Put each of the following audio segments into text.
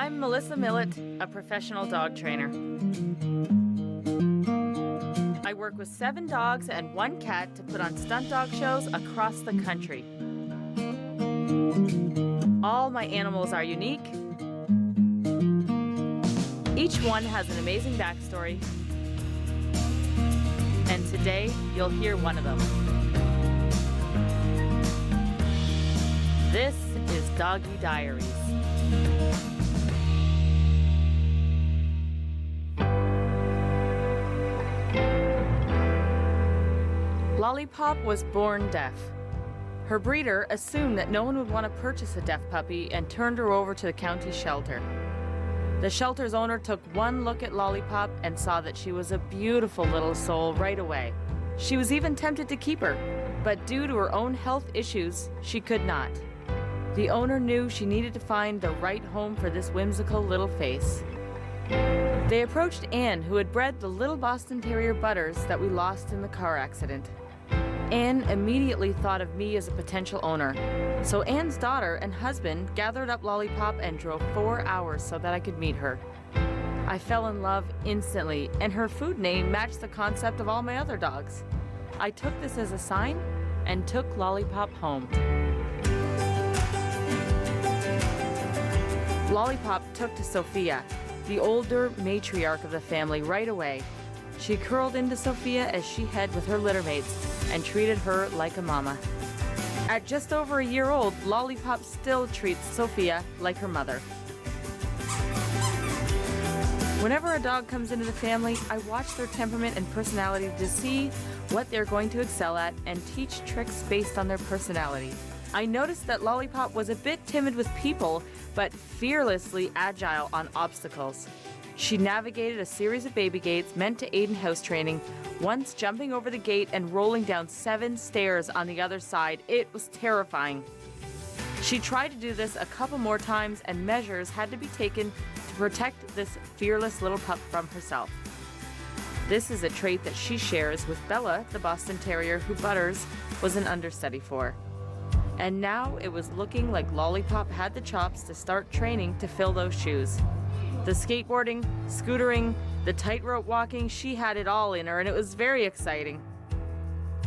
I'm Melissa Millet, a professional dog trainer. I work with 7 dogs and 1 cat to put on stunt dog shows across the country. All my animals are unique. Each one has an amazing backstory. And today, you'll hear one of them. This is Doggy Diaries. Lollipop was born deaf. Her breeder assumed that no one would want to purchase a deaf puppy and turned her over to the county shelter. The shelter's owner took one look at Lollipop and saw that she was a beautiful little soul right away. She was even tempted to keep her, but due to her own health issues, she could not. The owner knew she needed to find the right home for this whimsical little face. They approached Anne, who had bred the little Boston Terrier Butters that we lost in the car accident. Anne immediately thought of me as a potential owner, so Anne's daughter and husband gathered up Lollipop and drove 4 hours so that I could meet her. I fell in love instantly, and her food name matched the concept of all my other dogs. I took this as a sign and took Lollipop home. Lollipop took to Sophia, the older matriarch of the family, right away. She curled into Sophia as she had with her litter mates and treated her like a mama. At just over a year old, Lollipop still treats Sophia like her mother. Whenever a dog comes into the family, I watch their temperament and personality to see what they're going to excel at and teach tricks based on their personality. I noticed that Lollipop was a bit timid with people, but fearlessly agile on obstacles. She navigated a series of baby gates meant to aid in house training, once jumping over the gate and rolling down 7 stairs on the other side. It was terrifying. She tried to do this a couple more times, and measures had to be taken to protect this fearless little pup from herself. This is a trait that she shares with Bella, the Boston Terrier, who Butters was an understudy for. And now it was looking like Lollipop had the chops to start training to fill those shoes. The skateboarding, scootering, the tightrope walking, she had it all in her, and it was very exciting.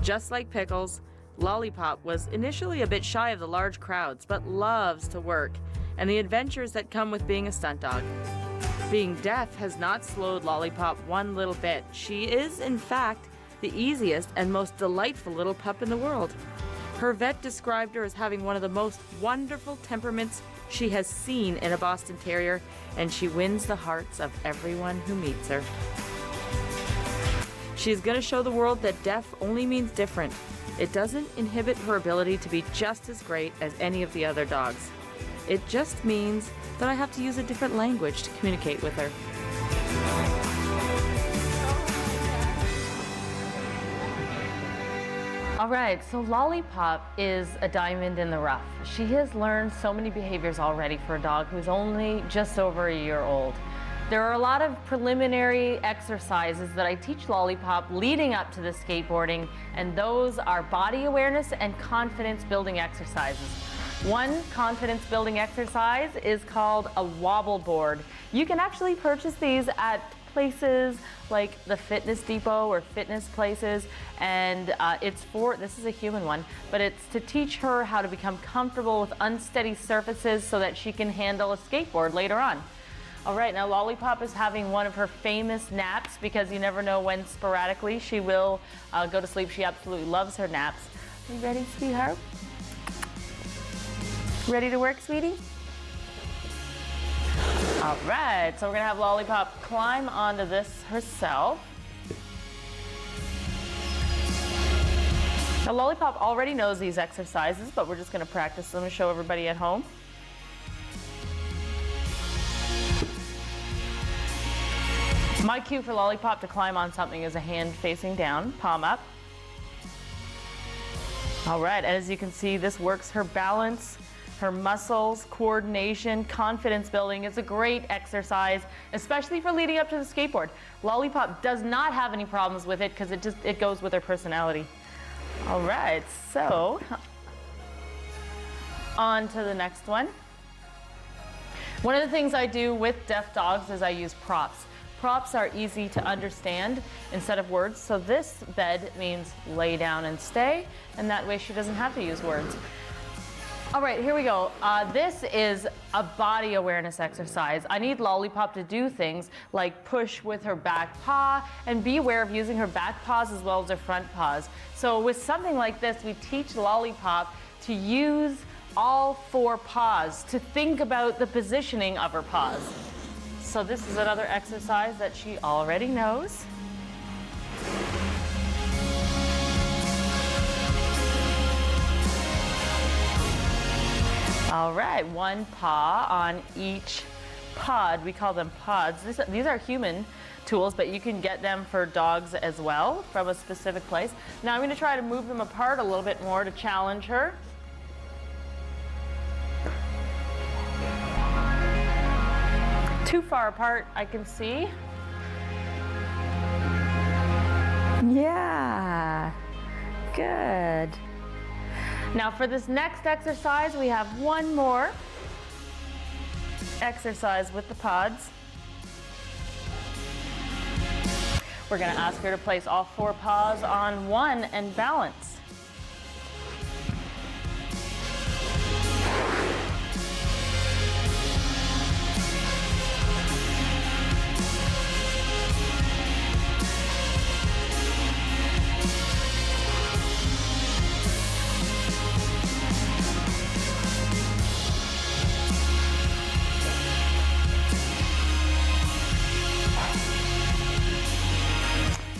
Just like Pickles, Lollipop was initially a bit shy of the large crowds, but loves to work and the adventures that come with being a stunt dog. Being deaf has not slowed Lollipop one little bit. She is, in fact, the easiest and most delightful little pup in the world. Her vet described her as having one of the most wonderful temperaments she has seen in a Boston Terrier, and she wins the hearts of everyone who meets her. She's going to show the world that deaf only means different. It doesn't inhibit her ability to be just as great as any of the other dogs. It just means that I have to use a different language to communicate with her. All right, so Lollipop is a diamond in the rough. She has learned so many behaviors already for a dog who's only just over a year old. There are a lot of preliminary exercises that I teach Lollipop leading up to the skateboarding, and those are body awareness and confidence building exercises. One confidence building exercise is called a wobble board. You can actually purchase these at places like the Fitness Depot or fitness places, and this is a human one, but it's to teach her how to become comfortable with unsteady surfaces so that she can handle a skateboard later on. All right, now Lollipop is having one of her famous naps, because you never know when sporadically she will go to sleep. She absolutely loves her naps. Are you ready, sweetheart? Ready to work, sweetie? All right, so we're gonna have Lollipop climb onto this herself. Now Lollipop already knows these exercises, but we're just gonna practice them to show everybody at home. My cue for Lollipop to climb on something is a hand facing down, palm up. All right, as you can see, this works her balance, her muscles, coordination, confidence building. It's a great exercise, especially for leading up to the skateboard. Lollipop does not have any problems with it because it goes with her personality. All right, so on to the next one. One of the things I do with deaf dogs is I use props. Props are easy to understand instead of words, so this bed means lay down and stay, and that way she doesn't have to use words. All right, here we go. This is a body awareness exercise. I need Lollipop to do things like push with her back paw and be aware of using her back paws as well as her front paws. So with something like this, we teach Lollipop to use all 4 paws, to think about the positioning of her paws. So this is another exercise that she already knows. All right, 1 paw on each pod. We call them pods. These are human tools, but you can get them for dogs as well from a specific place. Now I'm going to try to move them apart a little bit more to challenge her. Too far apart, I can see. Yeah, good. Now for this next exercise, we have one more exercise with the pods. We're going to ask her to place all 4 paws on one and balance.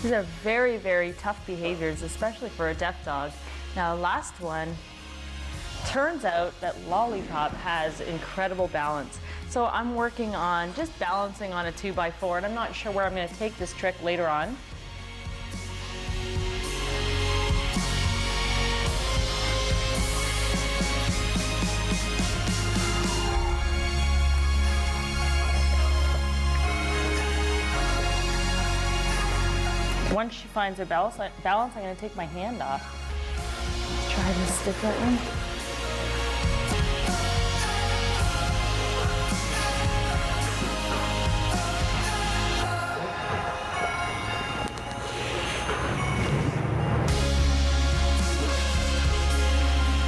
These are very, very tough behaviors, especially for a deaf dog. Now, last one, turns out that Lollipop has incredible balance. So I'm working on just balancing on a 2x4, and I'm not sure where I'm going to take this trick later on. Once she finds her balance, I'm going to take my hand off. Let's try this differently.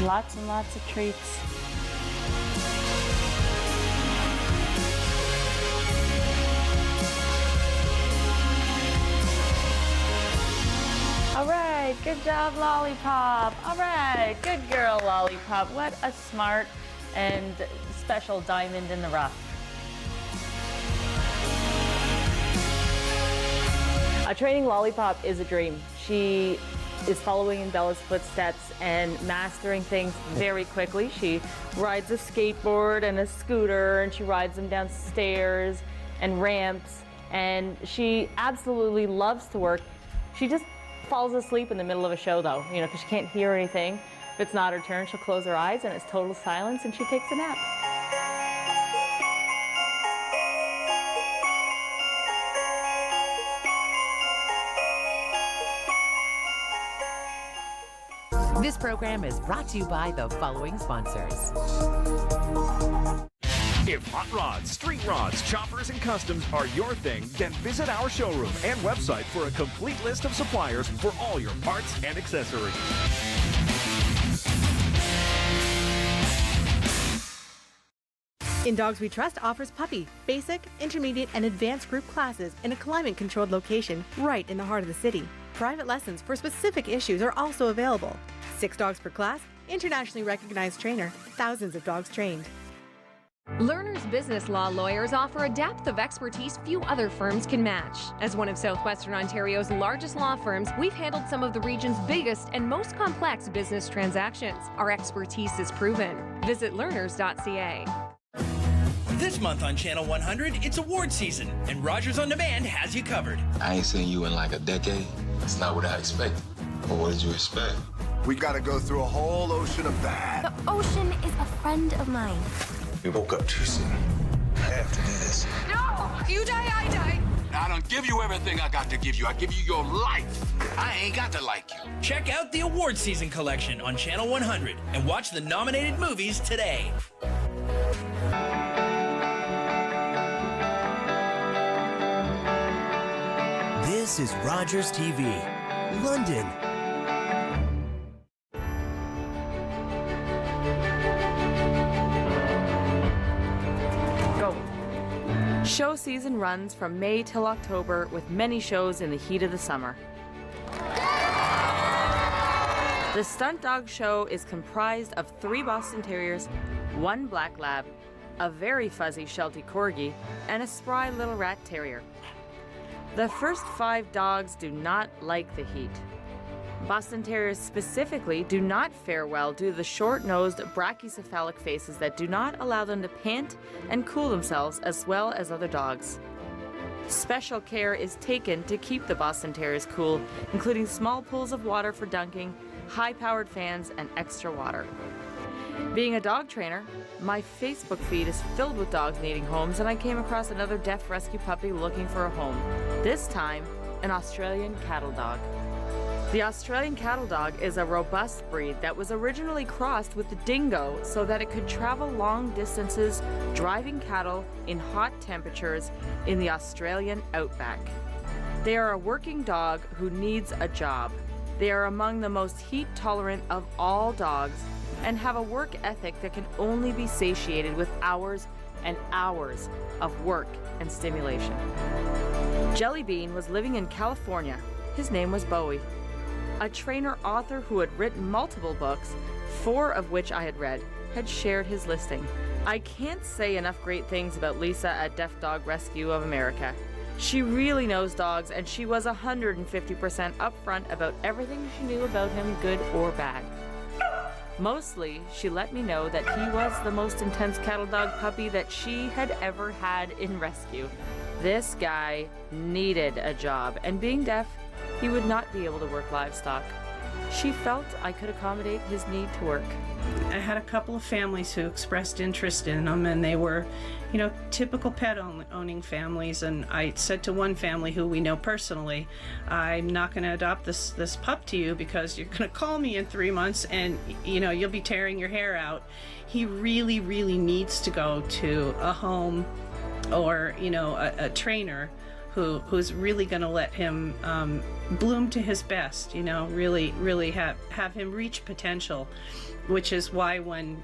Lots and lots of treats. All right, good job, Lollipop. All right, good girl, Lollipop. What a smart and special diamond in the rough. Training Lollipop is a dream. She is following in Bella's footsteps and mastering things very quickly. She rides a skateboard and a scooter, and she rides them down stairs and ramps, and she absolutely loves to work. She just falls asleep in the middle of a show, though, you know, because she can't hear anything. If it's not her turn, she'll close her eyes and it's total silence, and she takes a nap. This program is brought to you by the following sponsors. If hot rods, street rods, choppers, and customs are your thing, then visit our showroom and website for a complete list of suppliers for all your parts and accessories. In Dogs We Trust offers puppy, basic, intermediate, and advanced group classes in a climate-controlled location right in the heart of the city. Private lessons for specific issues are also available. 6 dogs per class, internationally recognized trainer, thousands of dogs trained. Lerner's business law lawyers offer a depth of expertise few other firms can match. As one of Southwestern Ontario's largest law firms, we've handled some of the region's biggest and most complex business transactions. Our expertise is proven. Visit lerners.ca. This month on Channel 100, it's award season, and Rogers On Demand has you covered. I ain't seen you in like a decade. It's not what I expected. But what did you expect? We gotta go through a whole ocean of bad. The ocean is a friend of mine. We woke up too soon. I have to do this. No! You die, I die. I don't give you everything I got to give you. I give you your life. I ain't got to like you. Check out the award season collection on Channel 100 and watch the nominated movies today. This is Rogers TV, London. Go. Show season runs from May till October with many shows in the heat of the summer. The Stunt Dog Show is comprised of 3 Boston Terriers, 1 Black Lab, a very fuzzy Sheltie Corgi, and a spry little rat terrier. The first 5 dogs do not like the heat. Boston Terriers specifically do not fare well due to the short-nosed brachycephalic faces that do not allow them to pant and cool themselves as well as other dogs. Special care is taken to keep the Boston Terriers cool, including small pools of water for dunking, high-powered fans, and extra water. Being a dog trainer, my Facebook feed is filled with dogs needing homes, and I came across another deaf rescue puppy looking for a home. This time, an Australian cattle dog. The Australian cattle dog is a robust breed that was originally crossed with the dingo so that it could travel long distances driving cattle in hot temperatures in the Australian outback. They are a working dog who needs a job. They are among the most heat-tolerant of all dogs and have a work ethic that can only be satiated with hours and hours of work and stimulation. Jellybean was living in California. His name was Bowie. A trainer-author who had written multiple books, 4 of which I had read, had shared his listing. I can't say enough great things about Lisa at Deaf Dog Rescue of America. She really knows dogs, and she was 150% upfront about everything she knew about him, good or bad. Mostly, she let me know that he was the most intense cattle dog puppy that she had ever had in rescue. This guy needed a job, and being deaf, he would not be able to work livestock. She felt I could accommodate his need to work. I had a couple of families who expressed interest in him, and they were, typical pet-owning families. And I said to one family who we know personally, I'm not going to adopt this pup to you because you're going to call me in 3 months and, you'll be tearing your hair out. He really, really needs to go to a home or, a trainer who's really going to let him bloom to his best, really have him reach potential, which is why when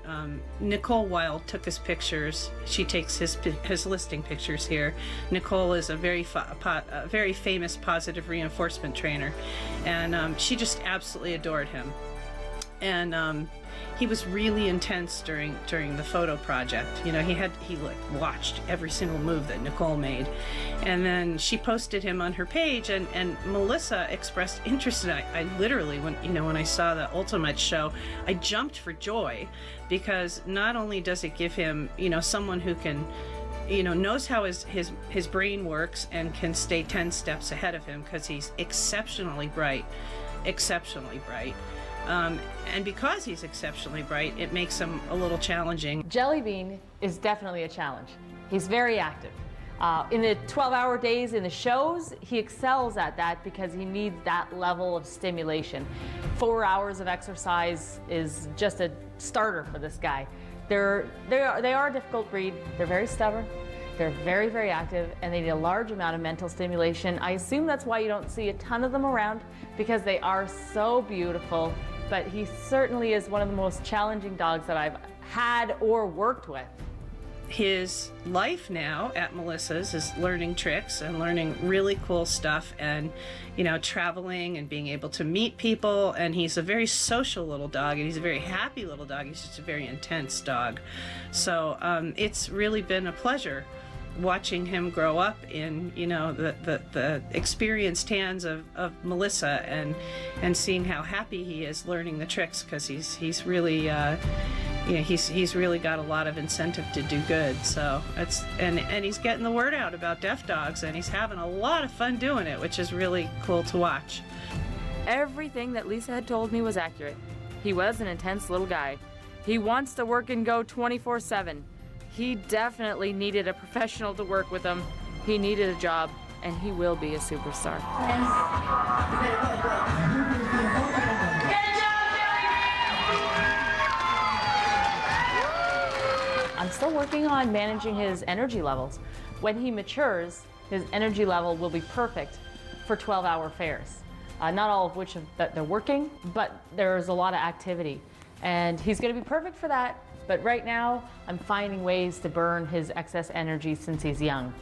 Nicole Wilde took his pictures, she takes his listing pictures here. Nicole is a very famous positive reinforcement trainer, and she just absolutely adored him. And he was really intense during the photo project. He watched every single move that Nicole made, and then she posted him on her page, and Melissa expressed interest. And I literally, when I saw the Ultimate show, I jumped for joy, because not only does it give him someone who can knows how his brain works and can stay 10 steps ahead of him, because he's exceptionally bright. And because he's exceptionally bright, it makes him a little challenging. Jellybean is definitely a challenge. He's very active. In the 12-hour days in the shows, he excels at that because he needs that level of stimulation. 4 hours of exercise is just a starter for this guy. They are a difficult breed. They're very stubborn. They're very, very active, and they need a large amount of mental stimulation. I assume that's why you don't see a ton of them around, because they are so beautiful. But he certainly is one of the most challenging dogs that I've had or worked with. His life now at Melissa's is learning tricks and learning really cool stuff, and traveling and being able to meet people. And he's a very social little dog, and he's a very happy little dog. He's just a very intense dog. So it's really been a pleasure watching him grow up in the experienced hands of Melissa, and seeing how happy he is learning the tricks, because he's really he's really got a lot of incentive to do good. So and he's getting the word out about deaf dogs, and he's having a lot of fun doing it, which is really cool to watch. Everything that Lisa had told me was accurate. He was an intense little guy. He wants to work and go 24/7. He definitely needed a professional to work with him. He needed a job, and he will be a superstar. I'm still working on managing his energy levels. When he matures, his energy level will be perfect for 12-hour fairs. Not all of which that they're working, but there's a lot of activity. And he's going to be perfect for that. But right now, I'm finding ways to burn his excess energy since he's young.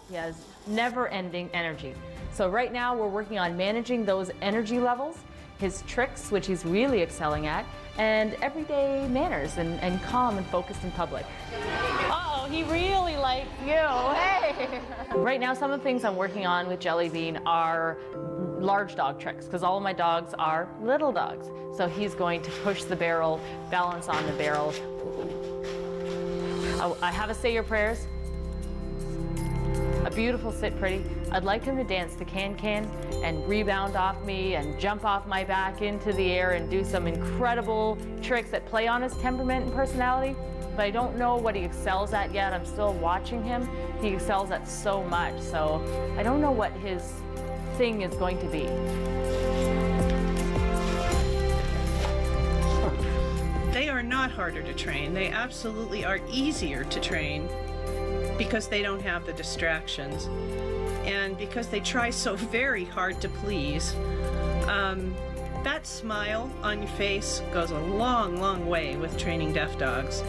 He has never-ending energy. So right now, we're working on managing those energy levels, his tricks, which he's really excelling at, and everyday manners and calm and focused in public. Uh-oh, he really likes you. Hey! Right now, some of the things I'm working on with Jellybean are large dog tricks, because all of my dogs are little dogs. So he's going to push the barrel, balance on the barrel. I have a say your prayers. A beautiful sit pretty. I'd like him to dance the can-can and rebound off me and jump off my back into the air and do some incredible tricks that play on his temperament and personality. But I don't know what he excels at yet. I'm still watching him. He excels at so much, so I don't know what his thing is going to be. They are not harder to train. They absolutely are easier to train because they don't have the distractions and because they try so very hard to please. That smile on your face goes a long, long way with training deaf dogs.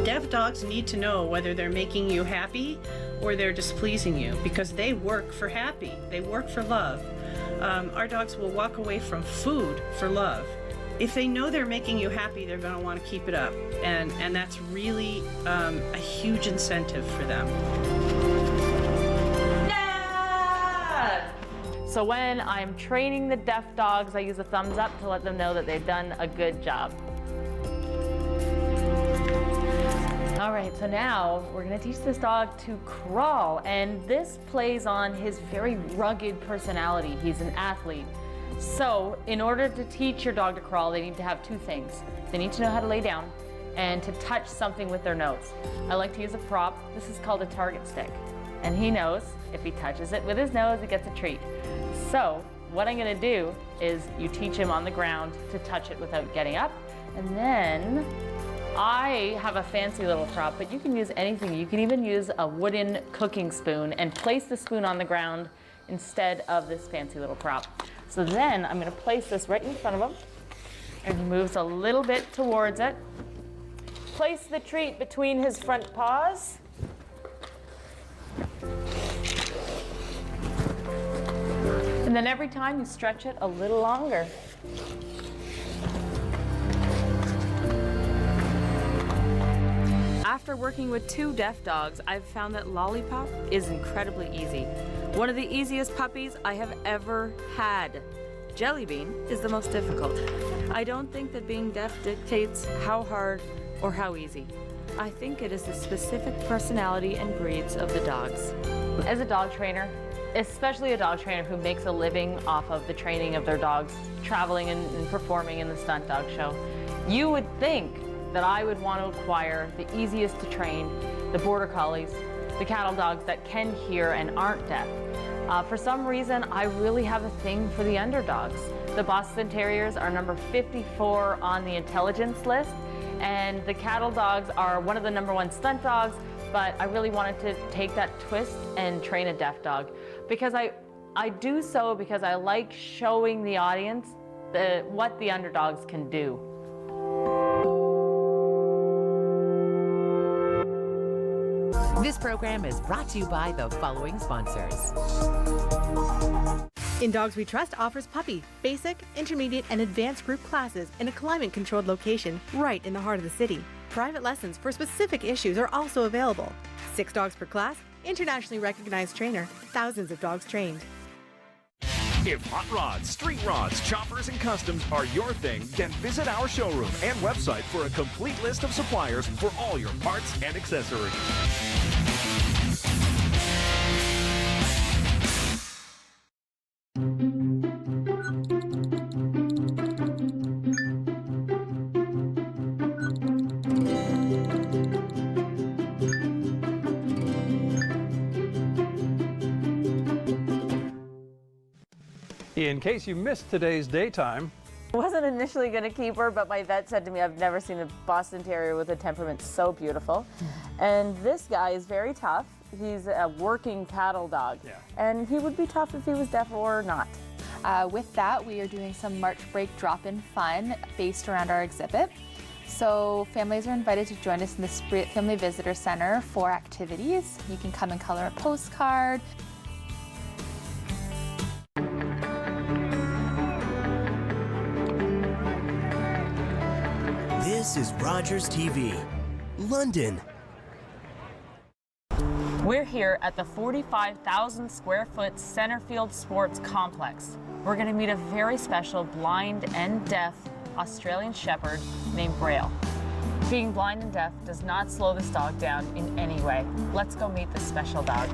Deaf dogs need to know whether they're making you happy or they're displeasing you, because they work for happy, they work for love. Our dogs will walk away from food for love. If they know they're making you happy, they're going to want to keep it up, and that's really a huge incentive for them. So when I'm training the deaf dogs, I use a thumbs up to let them know that they've done a good job. All right, so now we're going to teach this dog to crawl, and this plays on his very rugged personality. He's an athlete. So in order to teach your dog to crawl, they need to have two things. They need to know how to lay down and to touch something with their nose. I like to use a prop. This is called a target stick. And he knows if he touches it with his nose, he gets a treat. So what I'm going to do is you teach him on the ground to touch it without getting up. And then I have a fancy little prop, but you can use anything. You can even use a wooden cooking spoon and place the spoon on the ground instead of this fancy little prop. So then I'm going to place this right in front of him, and he moves a little bit towards it. Place the treat between his front paws. And then every time you stretch it a little longer. After working with 2 deaf dogs, I've found that Lollipop is incredibly easy. One of the easiest puppies I have ever had. Jellybean is the most difficult. I don't think that being deaf dictates how hard or how easy. I think it is the specific personality and breeds of the dogs. As a dog trainer, especially a dog trainer who makes a living off of the training of their dogs, traveling and performing in the Stunt Dog Show, you would think that I would want to acquire the easiest to train, the Border Collies, the cattle dogs that can hear and aren't deaf. For some reason, I really have a thing for the underdogs. The Boston Terriers are number 54 on the intelligence list, and the cattle dogs are one of the #1 stunt dogs, but I really wanted to take that twist and train a deaf dog. Because I do so because I like showing the audience what the underdogs can do. This program is brought to you by the following sponsors. In Dogs We Trust offers puppy, basic, intermediate, and advanced group classes in a climate-controlled location right in the heart of the city. Private lessons for specific issues are also available. 6 dogs per class, internationally recognized trainer, thousands of dogs trained. If hot rods, street rods, choppers, and customs are your thing, then visit our showroom and website for a complete list of suppliers for all your parts and accessories. In case you missed today's daytime, Wasn't initially going to keep her, but my vet said to me, I've never seen a Boston Terrier with a temperament so beautiful. And this guy is very tough. He's a working cattle dog. And he would be tough if he was deaf or not. With that, we are doing some March break drop-in fun based around our exhibit. So families are invited to join us in the Spirit Family Visitor Center for activities. You can come and color a postcard. This is Rogers TV, London. We're here at the 45,000 square foot Centerfield Sports Complex. We're going to meet a very special blind and deaf Australian Shepherd named Braille. Being blind and deaf does not slow this dog down in any way. Let's go meet this special dog.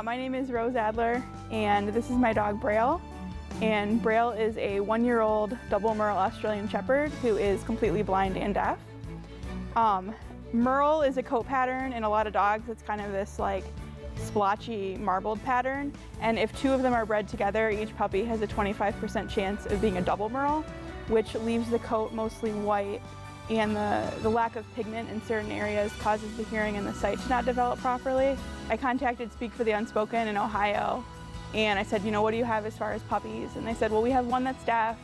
My name is Rose Adler, and this is my dog Braille. And Braille is a 1-year-old double Merle Australian Shepherd who is completely blind and deaf. Merle is a coat pattern in a lot of dogs. It's kind of this like splotchy marbled pattern. And if 2 of them are bred together, each puppy has a 25% chance of being a double Merle, which leaves the coat mostly white. And the lack of pigment in certain areas causes the hearing and the sight to not develop properly. I contacted Speak for the Unspoken in Ohio, and I said, you know, what do you have as far as puppies? And they said, well, we have one that's deaf,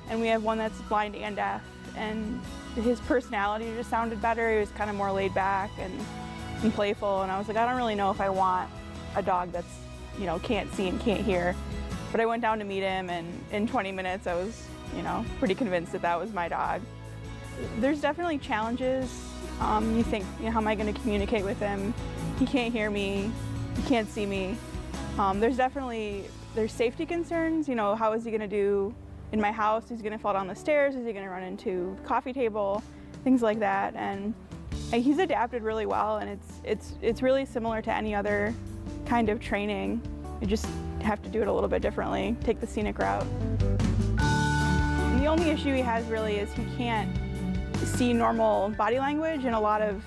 and we have one that's blind and deaf. And his personality just sounded better. He was kind of more laid back and playful, and I was like, I don't really know if I want a dog that's, you know, can't see and can't hear. But I went down to meet him, and in 20 minutes I was, you know, pretty convinced that that was my dog. There's definitely challenges. You think, you know, how am I going to communicate with him? He can't hear me, he can't see me. There's safety concerns. You know, how is he going to do in my house? Is he going to fall down the stairs? Is he going to run into the coffee table? Things like that. And he's adapted really well, and it's really similar to any other kind of training. You just have to do it a little bit differently, take the scenic route. And the only issue he has really is he can't see normal body language, and a lot of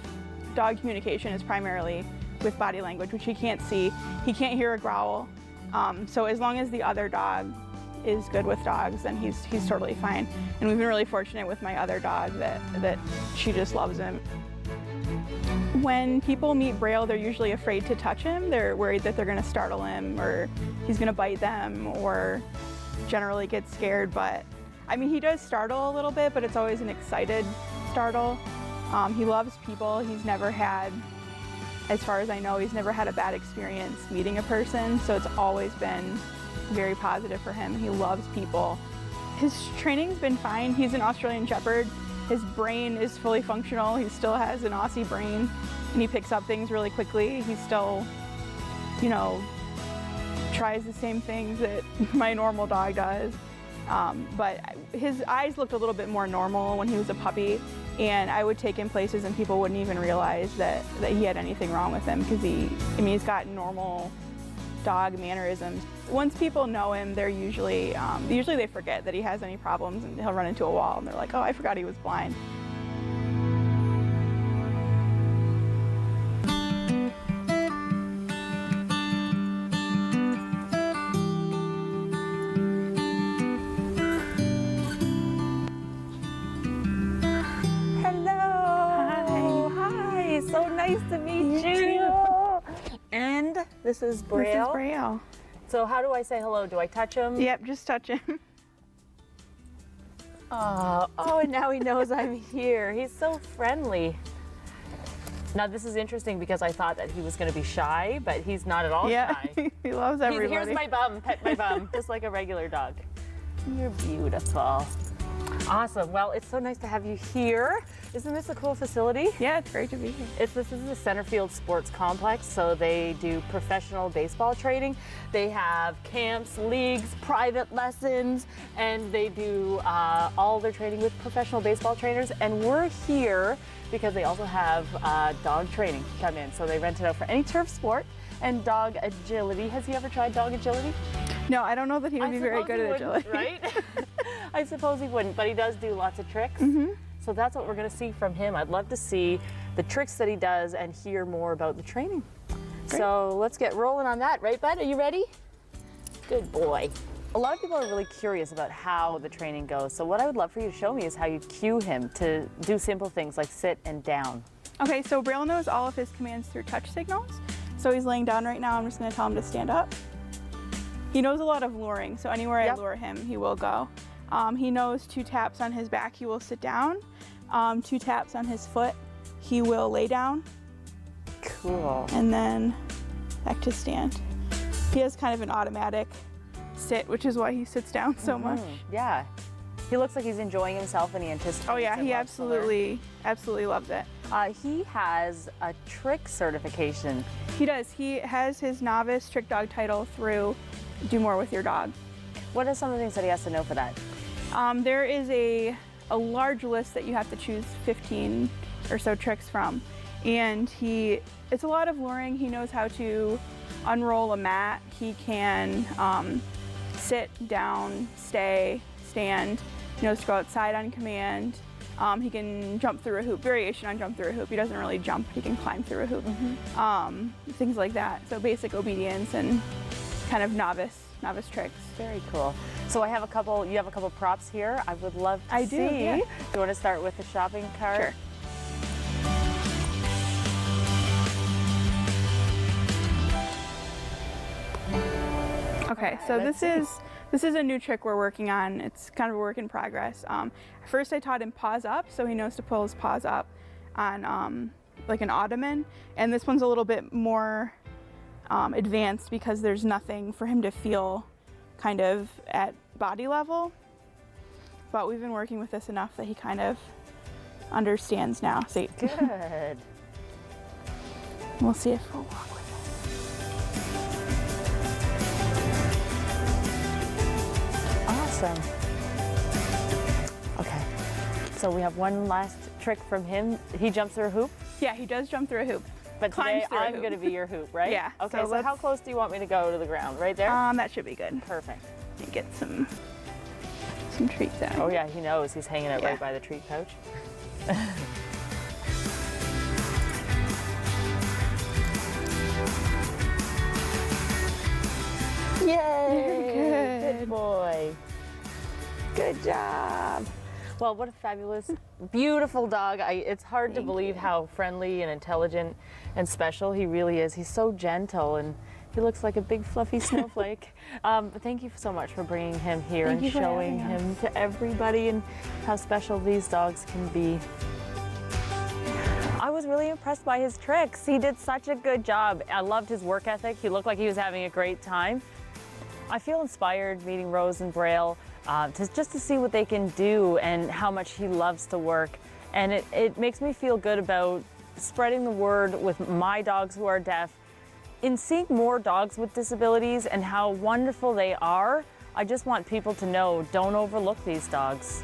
dog communication is primarily with body language, which he can't see. He can't hear a growl. So as long as the other dog is good with dogs, then he's totally fine. And we've been really fortunate with my other dog that she just loves him. When people meet Braille, they're usually afraid to touch him. They're worried that they're going to startle him, or he's going to bite them, or generally get scared. But I mean, he does startle a little bit, but it's always an excited startle. He loves people. He's never had, as far as I know, he's never had a bad experience meeting a person, so it's always been very positive for him. He loves people. His training's been fine. He's an Australian Shepherd. His brain is fully functional. He still has an Aussie brain, and he picks up things really quickly. He still, you know, tries the same things that my normal dog does. But his eyes looked a little bit more normal when he was a puppy, and I would take him places and people wouldn't even realize that he had anything wrong with him, because he's got normal dog mannerisms. Once people know him, they're usually they forget that he has any problems, and he'll run into a wall and they're like, oh, I forgot he was blind. So nice to meet you. And this is Braille. This is Braille. So how do I say hello? Do I touch him? Yep, just touch him. Oh, and now he knows I'm here. He's so friendly. Now this is interesting because I thought that he was going to be shy, but he's not at all shy. He loves everybody. Here's my bum. Pet my bum, just like a regular dog. You're beautiful. Awesome. Well, it's so nice to have you here. Isn't this a cool facility? Yeah, it's great to be here. This is the Centerfield Sports Complex, so they do professional baseball training. They have camps, leagues, private lessons, and they do all their training with professional baseball trainers. And we're here because they also have dog training come in. So they rent it out for any turf sport and dog agility. Has he ever tried dog agility? No, I don't know that he would be very good at agility. Right? I suppose he wouldn't, but he does do lots of tricks. So that's what we're going to see from him. I'd love to see the tricks that he does and hear more about the training. Great. So let's get rolling on that, right, bud? Are you ready? Good boy. A lot of people are really curious about how the training goes. So what I would love for you to show me is how you cue him to do simple things like sit and down. Okay, so Braille knows all of his commands through touch signals. So he's laying down right now. I'm just going to tell him to stand up. He knows a lot of luring, so anywhere I lure him, he will go. He knows 2 taps on his back, he will sit down. 2 taps on his foot, he will lay down. Cool. And then back to stand. He has kind of an automatic sit, which is why he sits down so much. Yeah. He looks like he's enjoying himself and he anticipates. Oh yeah, he absolutely loves it. He has a trick certification. He does. He has his novice trick dog title through Do More With Your Dog. What are some of the things that he has to know for that? There is a large list that you have to choose 15 or so tricks from. And it's a lot of luring. He knows how to unroll a mat. He can sit, down, stay, stand. He knows to go outside on command. He can jump through a hoop, variation on jump through a hoop. He doesn't really jump, he can climb through a hoop. Things like that. So basic obedience and kind of novice tricks. Very cool. So you have a couple props here. I would love to see. Yeah. Do you want to start with the shopping cart? Sure. Okay, so this is a new trick we're working on. It's kind of a work in progress. First I taught him paws up, so he knows to pull his paws up on like an ottoman. And this one's a little bit more advanced because there's nothing for him to feel kind of at body level. But we've been working with this enough that he kind of understands now. See? Good. We'll see if he'll walk with Awesome. Okay, so we have one last trick from him. He jumps through a hoop? Yeah, he does jump through a hoop. But today I'm going to be your hoop, right? Yeah. Okay, so how close do you want me to go to the ground? Right there? That should be good. Perfect. You get some treats out. Oh yeah, he knows. He's hanging out right by the treat pouch. Yay! Good boy. Good job. Well, what a fabulous, beautiful dog. It's hard to believe how friendly and intelligent and special he really is. He's so gentle and he looks like a big fluffy snowflake. But thank you so much for bringing him here and showing him to everybody and how special these dogs can be. I was really impressed by his tricks. He did such a good job. I loved his work ethic. He looked like he was having a great time. I feel inspired meeting Rose and Braille just to see what they can do and how much he loves to work. And it makes me feel good about spreading the word with my dogs who are deaf. In seeing more dogs with disabilities and how wonderful they are, I just want people to know, don't overlook these dogs.